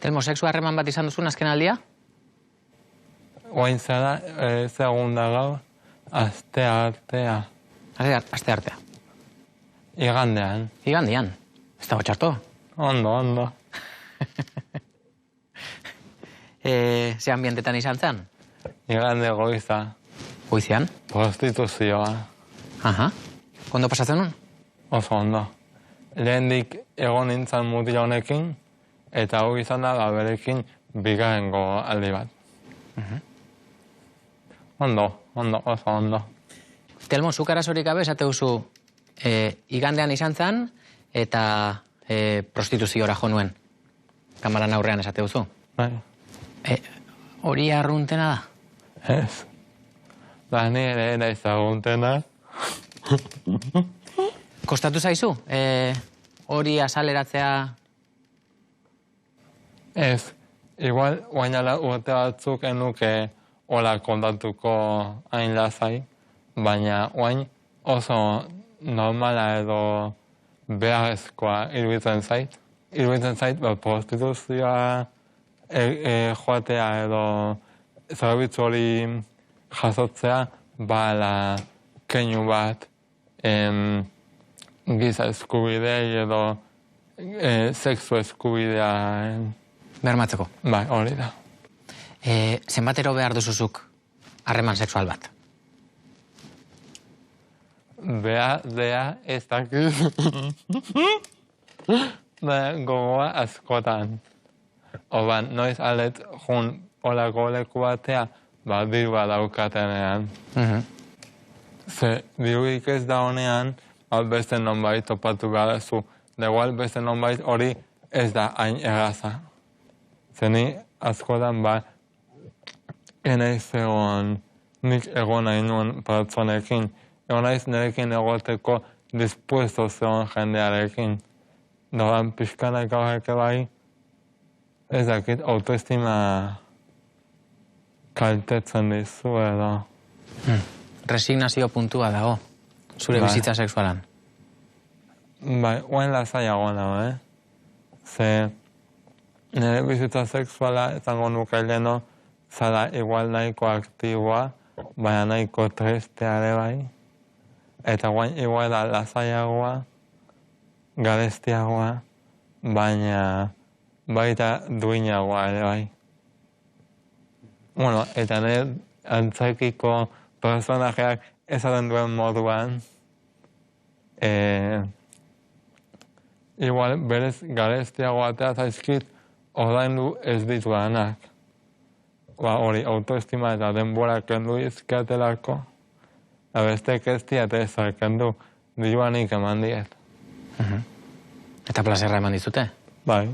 Telmo, sexu harreman bat izan duzun azken aldia? Oain zara, segunda gaur, aste artea. Aste artea. Igandean. Igandean. Ez dago txarto. Ondo. Ze ambientetan izan zen? Igande goiza. Goizean? Prostituzioa. Aha. Kondo pasatzen nun? Oso ondo. Lehendik egon nintzen mutil honekin, eta hau izan da berekin bigarrengo aldi bat. Ondo, oso ondo. Telmo, zuk arazorik gabe esate duzu igandean izan zen eta prostituziora jo nuen. Kamaran aurrean esate duzu. Bai. Hori arruntena da? Ez. Da ni ere naiz arruntena. Kostatu zaizu? Hori azaleratzea? Ez. Igual, guainala urte batzuk enuke hola kontatuko hain lasai, baina guain oso normala edo beharrezkoa iruditzen zait. Iruditzen zait, prostituzioa joatea edo zerbitzu hori jasotzea bala keinu bat giza eskubidei edo sexu eskubidea Bermatzeko. Bai, hori da. Zenbatero behar duzuzuk harreman sexual bat? Behar ez dakit. Gogoa askotan. Oban, noiz alet jun olako leku batea, dirua daukatenean. Ze diruik ez da honean, beste nonbait topatu garezu. Da igual beste nonbait hori ez da hain erraza. Zeni askotan enaiz egon, nik egon nahi nuen pertsonekin. Egon naiz nerekin egoteko dispuesto zeon jendearekin. Doan pixkanak horrek bai, ez dakit autoestima kaltetzen dizu edo. Resignazio puntua dago, zure bizitza sexualan. Bai, oen lasaiago nago, Ze nire bizitza sexuala ezango nuke leheno, zara igual nahiko aktiboa, baina nahiko tristeare bai. Eta guain igual da lasaiagoa, garestiagoa, baina baita duinagoa ere bai. Bueno, eta nire antzakiko personajeak esaten duen moduan, igual berez garestiagoa eta zaizkit ordaindu ez dituanak. Hori autoestima eta denbora kendu izkatelako, bestek ez diat ezak kendu, diruanik eman diet. Eta plazerra eman dizute? Bai.